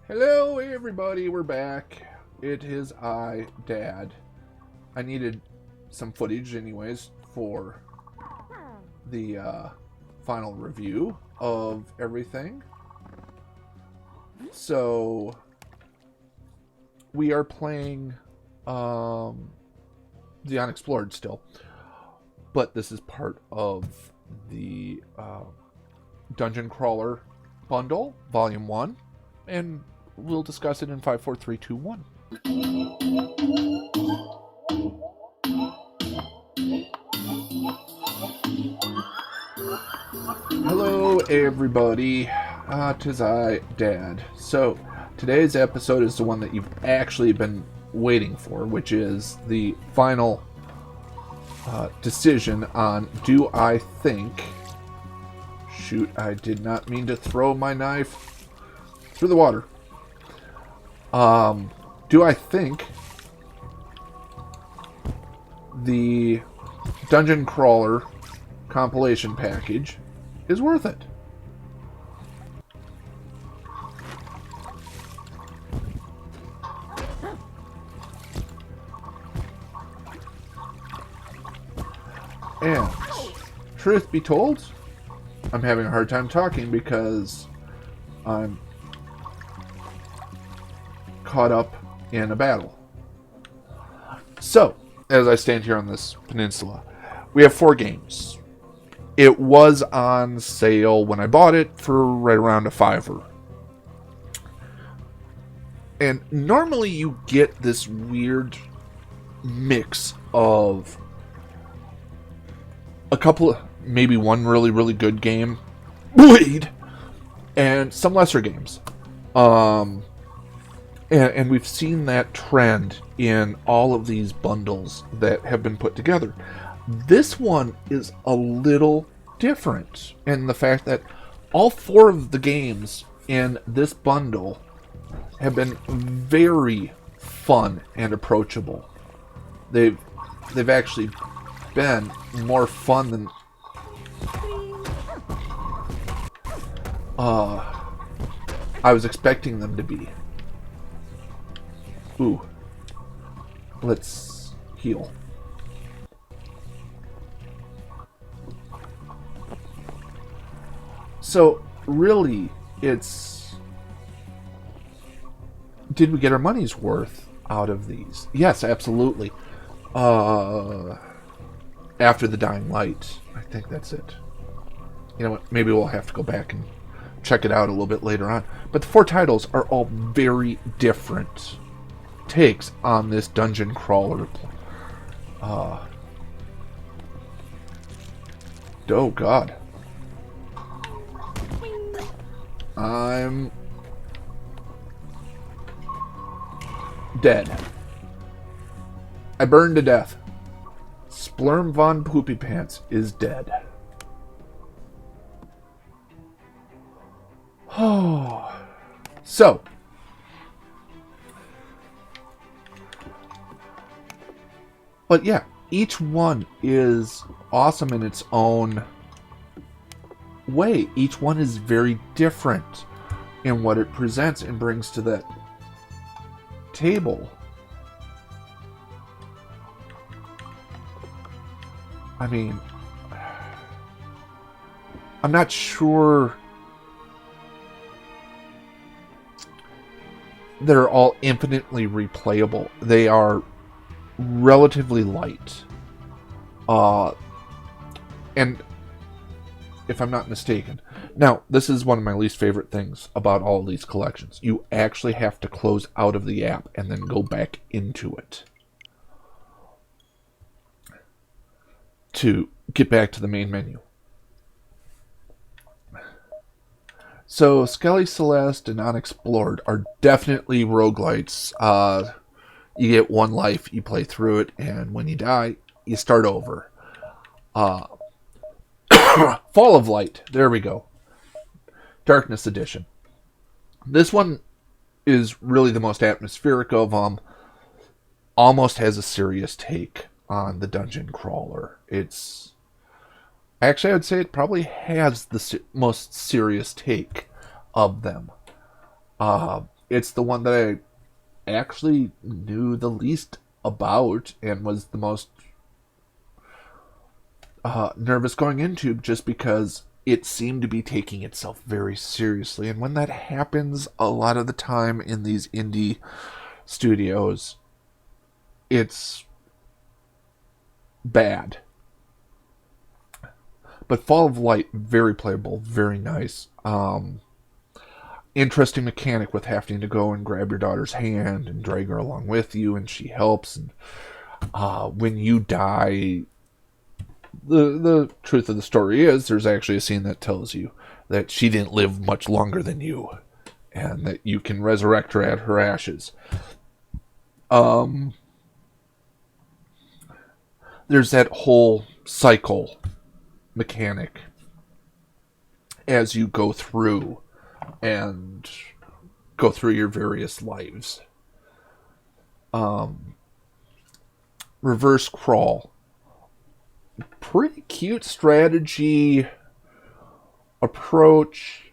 Hello, everybody. We're back. It is I, Dad. I needed some footage, anyways, for the final review of everything. So, we are playing the Unexplored still, but this is part of the Dungeon Crawler Bundle, Volume 1, and we'll discuss it in 5, 4, 3, 2, 1. Hello, everybody. 'Tis I, Dad. So, today's episode is the one that you've actually been waiting for, which is the final decision on do I think... Shoot, I did not mean to throw my knife through the water. Do I think the Dungeon Crawler compilation package is worth it? And truth be told, I'm having a hard time talking because I'm caught up in a battle. So, as I stand here on this peninsula, we have 4 games. It was on sale when I bought it for right around $5. And normally you get this weird mix of a couple of, maybe one really, really good game, Bleed, and some lesser games. And we've seen that trend in all of these bundles that have been put together. This one is a little different in the fact that all 4 of the games in this bundle have been very fun and approachable. They've actually been more fun than I was expecting them to be. Ooh. Let's heal. So, really, it's... Did we get our money's worth out of these? Yes, absolutely. After the Dying Light. I think that's it. You know what? Maybe we'll have to go back and check it out a little bit later on. But the 4 titles are all very different takes on this dungeon crawler. Oh God. I'm dead. I burned to death. Splurm von Poopy Pants is dead. Oh. So. But yeah, each one is awesome in its own way. Each one is very different in what it presents and brings to that table. I mean, I'm not sure they're all infinitely replayable. They are relatively light. And if I'm not mistaken, now this is one of my least favorite things about all of these collections. You actually have to close out of the app and then go back into it to get back to the main menu. So Skelly Celeste and Unexplored are definitely roguelites. You get 1 life, you play through it, and when you die, you start over. Fall of Light, there we go. Darkness Edition. This one is really the most atmospheric of them. Almost has a serious take on the dungeon crawler. It's... Actually, I would say it probably has the most serious take of them. it's the one that I actually knew the least about and was the most nervous going into, just because it seemed to be taking itself very seriously. And when that happens a lot of the time in these indie studios, it's bad. But Fall of Light, very playable, very nice. Interesting mechanic with having to go and grab your daughter's hand and drag her along with you, and she helps. And when you die, the truth of the story is there's actually a scene that tells you that she didn't live much longer than you, and that you can resurrect her at her ashes. There's that whole cycle mechanic as you go through and go through your various lives. Reverse crawl. Pretty cute strategy approach.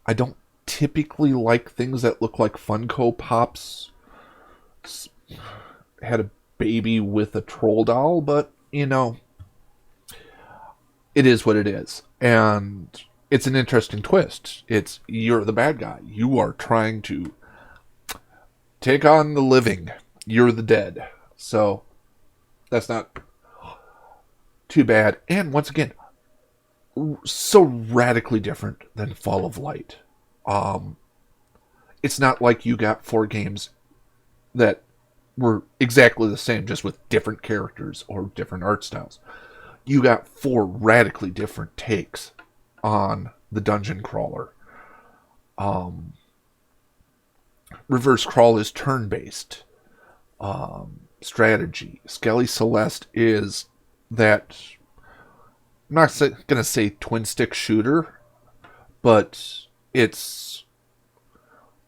I don't typically like things that look like Funko Pops had a baby with a troll doll, but, you know, it is what it is. And it's an interesting twist. It's, you're the bad guy. You are trying to take on the living. You're the dead. So, that's not too bad. And once again, so radically different than Fall of Light. It's not like you got 4 games that were exactly the same, just with different characters or different art styles. You got 4 radically different takes on the dungeon crawler. Reverse crawl is turn-based strategy. Skelly Celeste is that, I'm not going to say twin-stick shooter, but it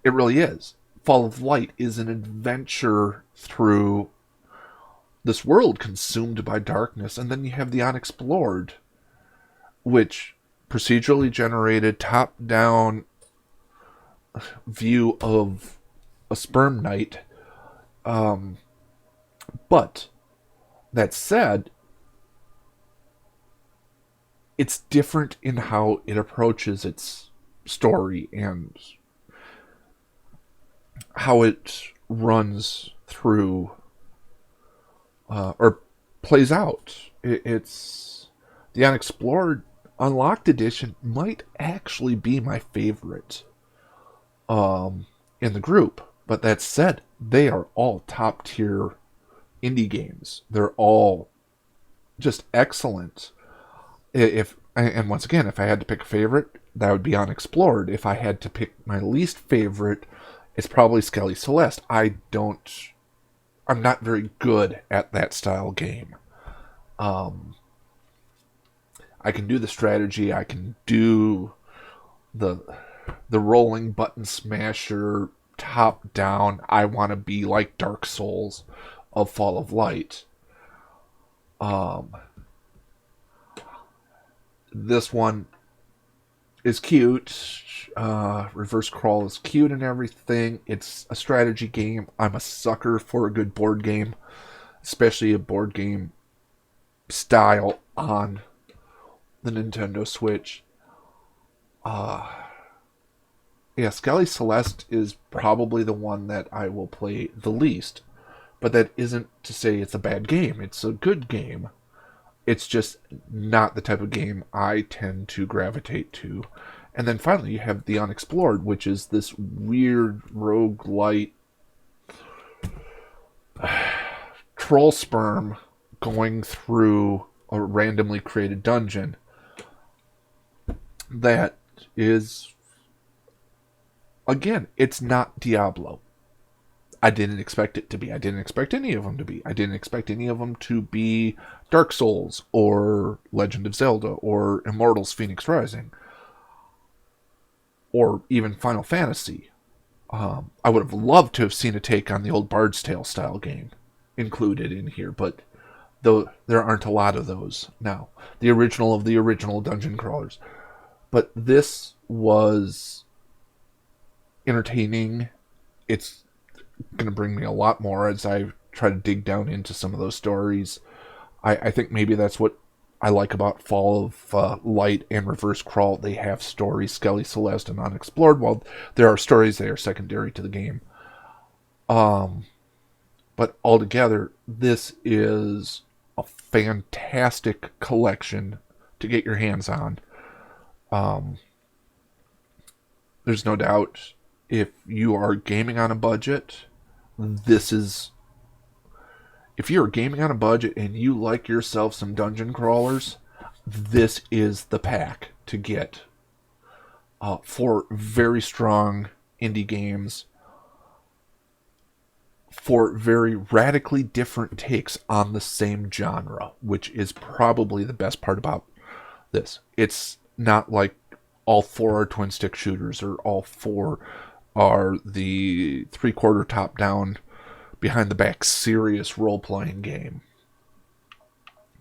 really is. Fall of Light is an adventure through this world consumed by darkness, and then you have the Unexplored, which procedurally generated top-down view of a sperm knight. But that said, it's different in how it approaches its story and how it runs through or plays out. It's the Unexplored Unlocked Edition might actually be my favorite in the group. But that said, they are all top tier indie games. They're all just excellent. And once again, if I had to pick a favorite, that would be Unexplored. If I had to pick my least favorite, it's probably Skelly Celeste. I'm not very good at that style game. I can do the strategy. I can do the rolling button smasher, top down. I want to be like Dark Souls of Fall of Light. This one is cute. Reverse crawl is cute and everything. It's a strategy game. I'm a sucker for a good board game, especially a board game style on the Nintendo Switch. Yeah, Skelly Celeste is probably the one that I will play the least. But that isn't to say it's a bad game. It's a good game. It's just not the type of game I tend to gravitate to. And then finally you have the Unexplored, which is this weird roguelite troll sperm going through a randomly created dungeon that is, again, it's not Diablo. I didn't expect it to be. I didn't expect any of them to be. I didn't expect any of them to be Dark Souls or Legend of Zelda or Immortals Phoenix Rising or even Final Fantasy. I would have loved to have seen a take on the old Bard's Tale style game included in here, but though there aren't a lot of those now. The original of the original dungeon crawlers. But this was entertaining. It's going to bring me a lot more as I try to dig down into some of those stories. I think maybe that's what I like about Fall of Light and Reverse Crawl. They have stories, Skelly, Celeste, and Unexplored. While there are stories, they are secondary to the game. But altogether, this is a fantastic collection to get your hands on. There's no doubt, if you are gaming on a budget, this is... If you're gaming on a budget and you like yourself some dungeon crawlers, this is the pack to get for very strong indie games, for very radically different takes on the same genre, which is probably the best part about this. It's not like all four are twin stick shooters or all four are the three-quarter top-down, behind-the-back serious role-playing game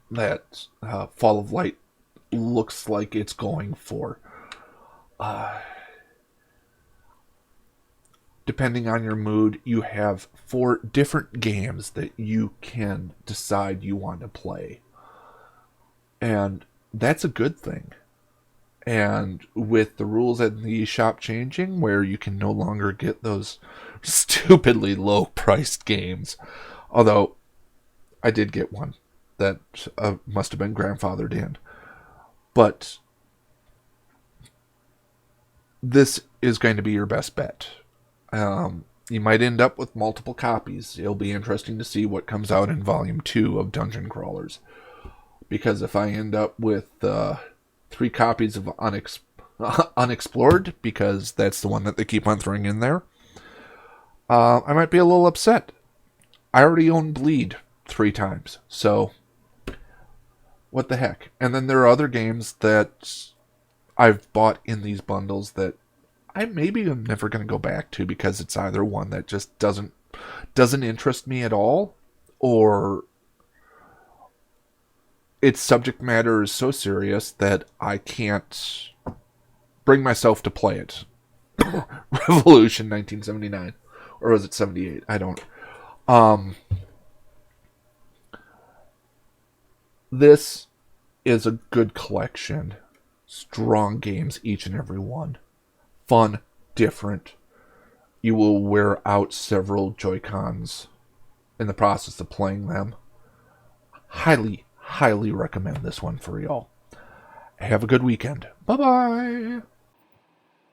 that Fall of Light looks like it's going for. Depending on your mood, you have 4 different games that you can decide you want to play. And that's a good thing. And with the rules at the shop changing, where you can no longer get those stupidly low-priced games. Although, I did get one that must have been grandfathered in. But this is going to be your best bet. You might end up with multiple copies. It'll be interesting to see what comes out in Volume 2 of Dungeon Crawlers. Because if I end up with 3 copies of Unexplored, because that's the one that they keep on throwing in there, I might be a little upset. I already own Bleed 3 times, so what the heck. And then there are other games that I've bought in these bundles that I maybe am never going to go back to, because it's either one that just doesn't interest me at all, or its subject matter is so serious that I can't bring myself to play it. Revolution 1979. Or was it 78? I don't. This is a good collection. Strong games, each and every one. Fun, different. You will wear out several Joy-Cons in the process of playing them. Highly, highly recommend this one for y'all. Have a good weekend. Bye-bye.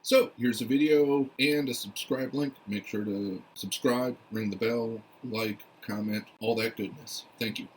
So, here's a video and a subscribe link. Make sure to subscribe, ring the bell, like, comment, all that goodness. Thank you.